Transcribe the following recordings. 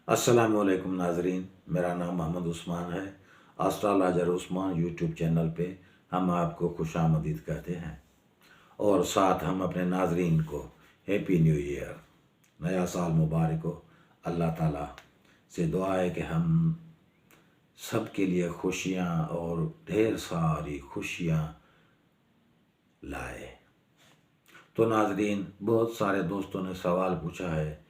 अस्सलाम वालेकुम नाजरीन, मेरा नाम मोहम्मद उस्मान है। एस्ट्रोलॉजर उस्मान यूट्यूब चैनल पे हम आपको खुशामदीद कहते हैं और साथ हम अपने नाजरीन को हैप्पी न्यू ईयर, नया साल मुबारक हो। अल्लाह ताला से दुआ है कि हम सब के लिए खुशियाँ और ढेर सारी खुशियाँ लाए। तो नाजरीन, बहुत सारे दोस्तों ने सवाल पूछा है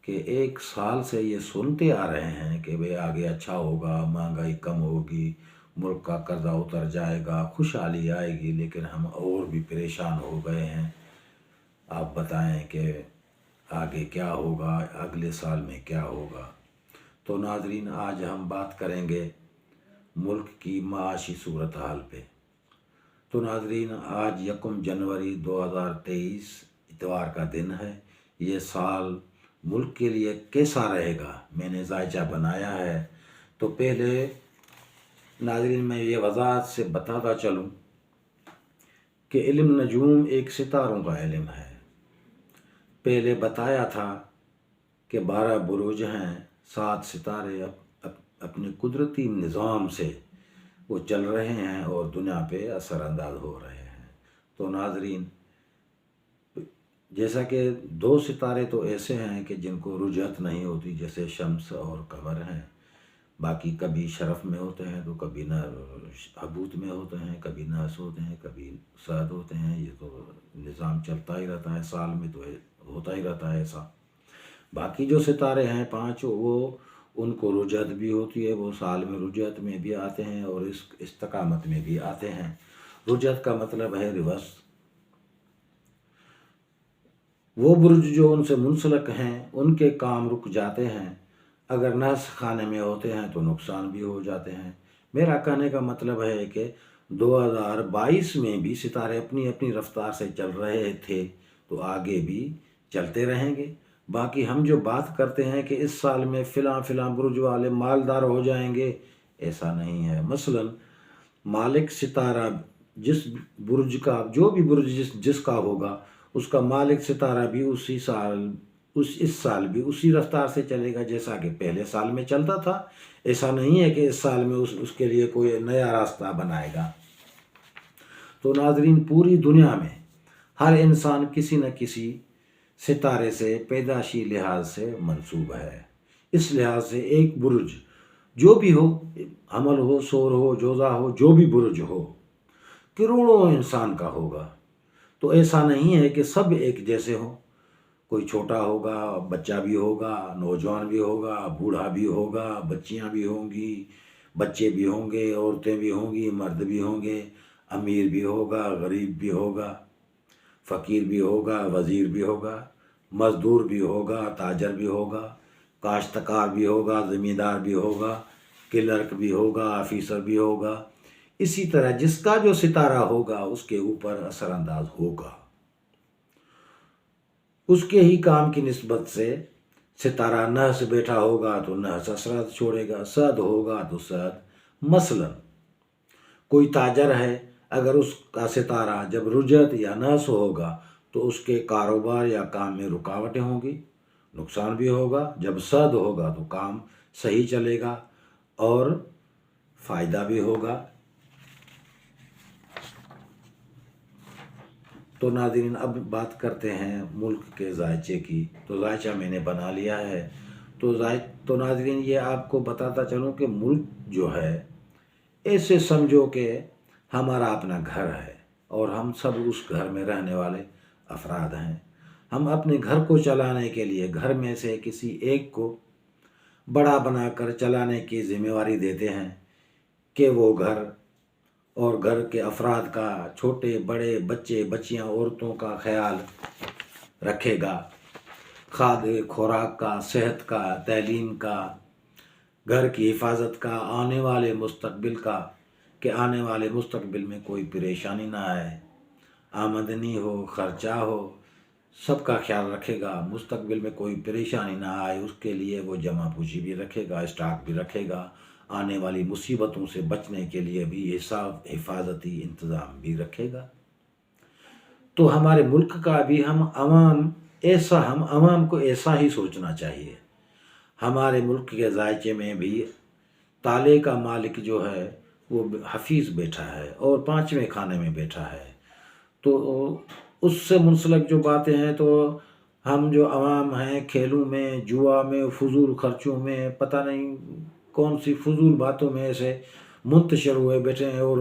कि एक साल से ये सुनते आ रहे हैं कि भाई आगे अच्छा होगा, महंगाई कम होगी, मुल्क का कर्जा उतर जाएगा, खुशहाली आएगी, लेकिन हम और भी परेशान हो गए हैं। आप बताएं कि आगे क्या होगा, अगले साल में क्या होगा। तो नाजरीन, आज हम बात करेंगे मुल्क की माशी सूरत हाल पे। तो नाजरीन, आज 1 जनवरी 2023 इतवार का दिन है। ये साल मुल्क के लिए कैसा रहेगा, मैंने जायजा बनाया है। तो पहले नाजरीन मैं ये वजाहत से बताता चलूँ कि इल्म नजूम एक सितारों का इल्म है। पहले बताया था कि 12 बुरुज हैं, 7 सितारे अपने कुदरती निज़ाम से वो चल रहे हैं और दुनिया पे असरअंदाज हो रहे हैं। तो नाजरीन, जैसा कि 2 सितारे तो ऐसे हैं कि जिनको रुजहत नहीं होती, जैसे शम्स और कमर हैं। बाकी कभी शरफ में होते हैं, तो कभी न हबूत में होते हैं, कभी नहस होते हैं, कभी सद होते हैं। ये तो निज़ाम चलता ही रहता है, साल में तो होता ही रहता है ऐसा। बाकी जो सितारे हैं 5, वो उनको रुजहत भी होती है, वो साल में रुजहत में भी आते हैं और इस इस्तकामत में भी आते हैं। रुजहत का मतलब है रिवर्स। वो बुर्ज जो उनसे मुंसलक हैं उनके काम रुक जाते हैं, अगर नहस खाने में होते हैं तो नुकसान भी हो जाते हैं। मेरा कहने का मतलब है कि 2022 में भी सितारे अपनी अपनी रफ्तार से चल रहे थे, तो आगे भी चलते रहेंगे। बाकी हम जो बात करते हैं कि इस साल में फ़िलाँ बुर्ज वाले मालदार हो जाएंगे, ऐसा नहीं है। मसलन मालिक सितारा जिस बुर्ज का, जो भी बुर्ज जिसका होगा, उसका मालिक सितारा भी उसी साल इस साल भी उसी रफ्तार से चलेगा जैसा कि पहले साल में चलता था। ऐसा नहीं है कि इस साल में उसके लिए कोई नया रास्ता बनाएगा। तो नाजरीन, पूरी दुनिया में हर इंसान किसी न किसी सितारे से पैदाशी लिहाज से मंसूब है। इस लिहाज से एक बुर्ज जो भी हो, हमल हो, सोर हो, जोजा हो, जो भी बुर्ज हो, करोड़ों इंसान का होगा। तो ऐसा नहीं है कि सब एक जैसे हों। कोई छोटा होगा, बच्चा भी होगा, नौजवान भी होगा, बूढ़ा भी होगा, बच्चियां भी होंगी, बच्चे भी होंगे, औरतें भी होंगी, मर्द भी होंगे, अमीर भी होगा, गरीब भी होगा, फ़कीर भी होगा, वज़ीर भी होगा, मज़दूर भी होगा, ताजर भी होगा, काश्तकार भी होगा, ज़मींदार भी होगा, क्लर्क भी होगा, ऑफिसर भी होगा। इसी तरह जिसका जो सितारा होगा उसके ऊपर असरअंदाज होगा। उसके ही काम की निस्बत से सितारा नहस बैठा होगा तो नहस असरात छोड़ेगा, सद होगा तो सद। मसलन कोई ताजर है, अगर उसका सितारा जब रुजत या नहस होगा तो उसके कारोबार या काम में रुकावटें होंगी, नुकसान भी होगा। जब सद होगा तो काम सही चलेगा और फ़ायदा भी होगा। तो नाज़रीन, अब बात करते हैं मुल्क के जायचे की। तो जायचा मैंने बना लिया है। तो नाज़रीन, ये आपको बताता चलूँ कि मुल्क जो है, ऐसे समझो कि हमारा अपना घर है और हम सब उस घर में रहने वाले अफराद हैं। हम अपने घर को चलाने के लिए घर में से किसी एक को बड़ा बनाकर चलाने की जिम्मेवारी देते हैं कि वो घर और घर के अफराद का, छोटे बड़े, बच्चे बच्चियां, औरतों का ख्याल रखेगा। खाद खुराक का, सेहत का, तालीम का, घर की हिफाजत का, आने वाले मुस्तकबिल का, कि आने वाले मुस्तकबिल में कोई परेशानी ना आए, आमदनी हो, ख़र्चा हो, सबका ख्याल रखेगा। मुस्तकबिल में कोई परेशानी ना आए उसके लिए वो जमा पूंजी भी रखेगा, स्टॉक भी रखेगा। आने वाली मुसीबतों से बचने के लिए भी हिफाजती इंतज़ाम भी रखेगा। तो हमारे मुल्क का भी हम आवाम को ऐसा ही सोचना चाहिए। ہمارے ملک کے ذائچے میں بھی تالے کا مالک جو ہے وہ حفیظ بیٹھا ہے اور 5ویں خانے میں بیٹھا ہے۔ تو اس سے منسلک جو باتیں ہیں تو ہم جو عوام ہیں کھیلوں میں، جوا میں، فضول خرچوں میں، پتہ نہیں کون سی فضول باتوں میں ایسے منتشر ہوئے بیٹھے ہیں اور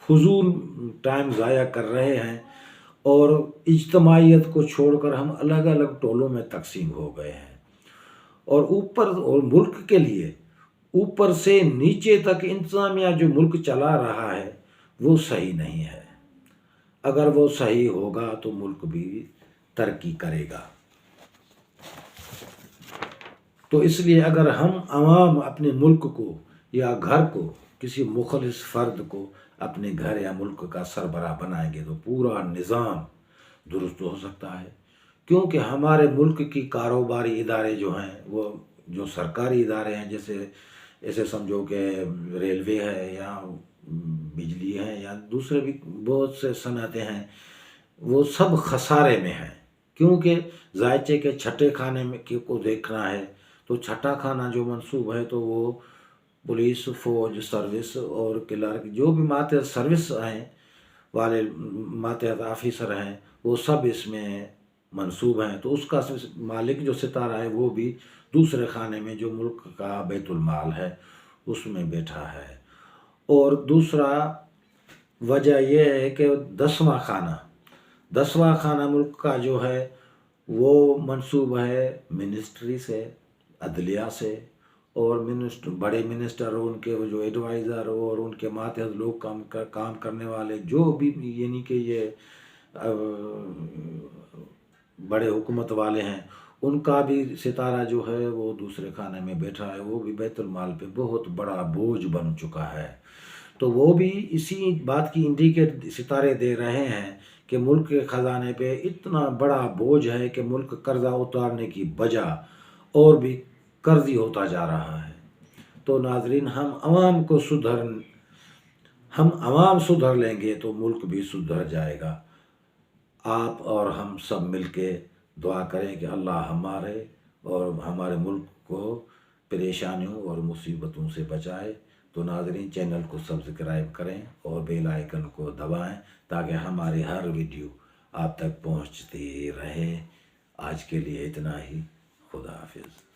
فضول ٹائم ضائع کر رہے ہیں، اور اجتماعیت کو چھوڑ کر ہم الگ الگ ٹولوں میں تقسیم ہو گئے ہیں، اور ملک کے لیے اوپر سے نیچے تک انتظامیہ جو ملک چلا رہا ہے وہ صحیح نہیں ہے۔ اگر وہ صحیح ہوگا تو ملک بھی ترقی کرے گا۔ تو اس لیے اگر ہم عوام اپنے ملک کو یا گھر کو، کسی مخلص فرد کو اپنے گھر یا ملک کا سربراہ بنائیں گے تو پورا نظام درست ہو سکتا ہے، کیونکہ ہمارے ملک کی کاروباری ادارے جو ہیں، وہ جو سرکاری ادارے ہیں، جیسے ایسے سمجھو کہ ریلوے ہے یا بجلی ہے یا دوسرے بھی بہت سے صنعتیں ہیں، وہ سب خسارے میں ہیں، کیونکہ ذائچے کے چھٹے کھانے میں کو دیکھنا ہے تو چھٹا کھانا جو منصوب ہے تو وہ پولیس، فوج سروس اور کلرک جو بھی ماتحت سروس ہیں والے ماتحت آفیسر ہیں وہ سب اس میں منصوب ہیں، تو اس کا مالک جو ستارہ ہے وہ بھی دوسرے خانے میں جو ملک کا بیت المال ہے اس میں بیٹھا ہے۔ اور دوسرا وجہ یہ ہے کہ 10واں خانہ ملک کا جو ہے وہ منصوب ہے منسٹری سے، عدلیہ سے، اور بڑے منسٹر، ان کے جو ایڈوائزر اور ان کے ماتحت لوگ کام کرنے والے جو بھی، یعنی کہ یہ بڑے حکومت والے ہیں، ان کا بھی ستارہ جو ہے وہ دوسرے خانے میں بیٹھا ہے، وہ بھی بیت المال پہ بہت بڑا بوجھ بن چکا ہے۔ تو وہ بھی اسی بات کی انڈیکیٹ ستارے دے رہے ہیں کہ ملک کے خزانے پہ اتنا بڑا بوجھ ہے کہ ملک قرضہ اتارنے کی بجا اور بھی قرضی ہوتا جا رہا ہے۔ تو ناظرین، ہم عوام سدھر لیں گے تو ملک بھی سدھر جائے گا۔ آپ اور ہم سب مل کے دعا کریں کہ اللہ ہمارے اور ہمارے ملک کو پریشانیوں اور مصیبتوں سے بچائے۔ تو ناظرین، چینل کو سبسکرائب کریں اور بیل آئیکن کو دبائیں تاکہ ہماری ہر ویڈیو آپ تک پہنچتی رہے۔ آج کے لیے اتنا ہی، خدا حافظ۔